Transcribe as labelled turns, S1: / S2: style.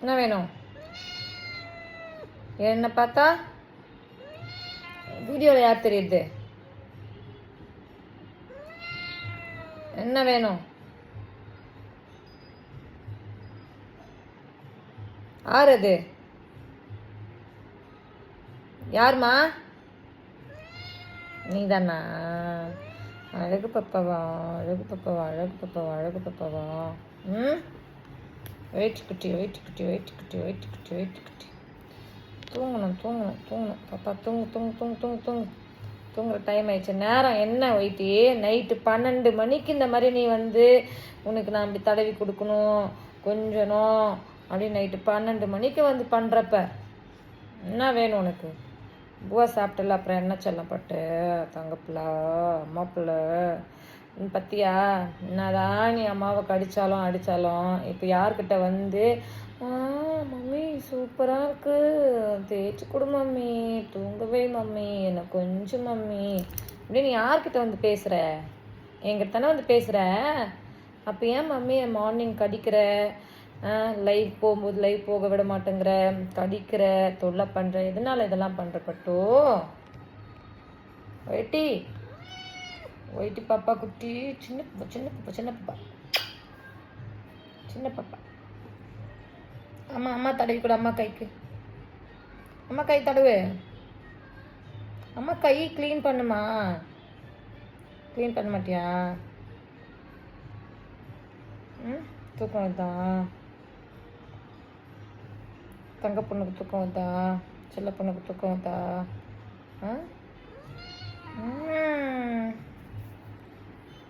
S1: என்ன வேணும்? என்ன பார்த்தா வீடியோவில் யார் தெரியுது? என்ன வேணும்? யார் அது? யாருமா? நீ தானா? அழகு பப்பாவா, அழகு பப்பாவா, அழகு பப்பாவா, அழகு பப்பாவா? ம், வெயிட் குட்டி, வெயிட் குட்டி, வெயிட் குட்டி, வெயிட் குட்டி, வெயிட் குட்டி. தூங்கணும் தூங்கணும் தூங்கணும் பாப்பா, தூங்கு தூங்கு தூங்கு தூங்கு தூங்கு. தூங்குற டைம் ஆயிடுச்சு. நேரம் என்ன ஒயிட்டி? நைட்டு 12 மணிக்கு இந்த மாதிரி நீ வந்து உனக்கு நான் அப்படி தடவி கொடுக்கணும் கொஞ்சணும் அப்படின்னு நைட்டு 12 மணிக்கு வந்து பண்ணுறப்ப என்ன வேணும் உனக்கு? பூவா சாப்பிட்டல, அப்புறம் என்ன செல்லப்பட்டு தங்கப்பிள்ள அம்மா பிள்ளை பத்தியா? என்னதான் நீ அம்மாவை கடித்தாலும் அடித்தாலும் இப்போ யார்கிட்ட வந்து மம்மி சூப்பராக இருக்கு, தேய்ச்சி கொடு மம்மி, தூங்கவே மம்மி, என்னை கொஞ்சம் மம்மி அப்படின்னு யார்கிட்ட வந்து பேசுகிற? என்கிட்ட தானே வந்து பேசுகிற. அப்போ ஏன் மம்மி மார்னிங் கடிக்கிற? லைவ் போகும்போது லைவ் போக விட மாட்டேங்கிற, கடிக்கிற, தொல்லை பண்ணுற? எதனால இதெல்லாம் பண்ணுற பட்டோ? ஒயிட்டி, ஒயிட்டி பாப்பா குட்டி, சின்ன பாப்பா, சின்ன பாப்பா, சின்ன பாப்பா, சின்ன பாப்பா. அம்மா அம்மா தடவி கூட, அம்மா கைக்கு, அம்மா கை தடவு, அம்மா கை க்ளீன் பண்ணுமா? க்ளீன் பண்ண மாட்டியா? ம், தூக்கம் வருதா? தங்க பொண்ணுக்கு தூக்கம் வருதா? செல்ல பொண்ணுக்கு தூக்கம் வருதா? ஆ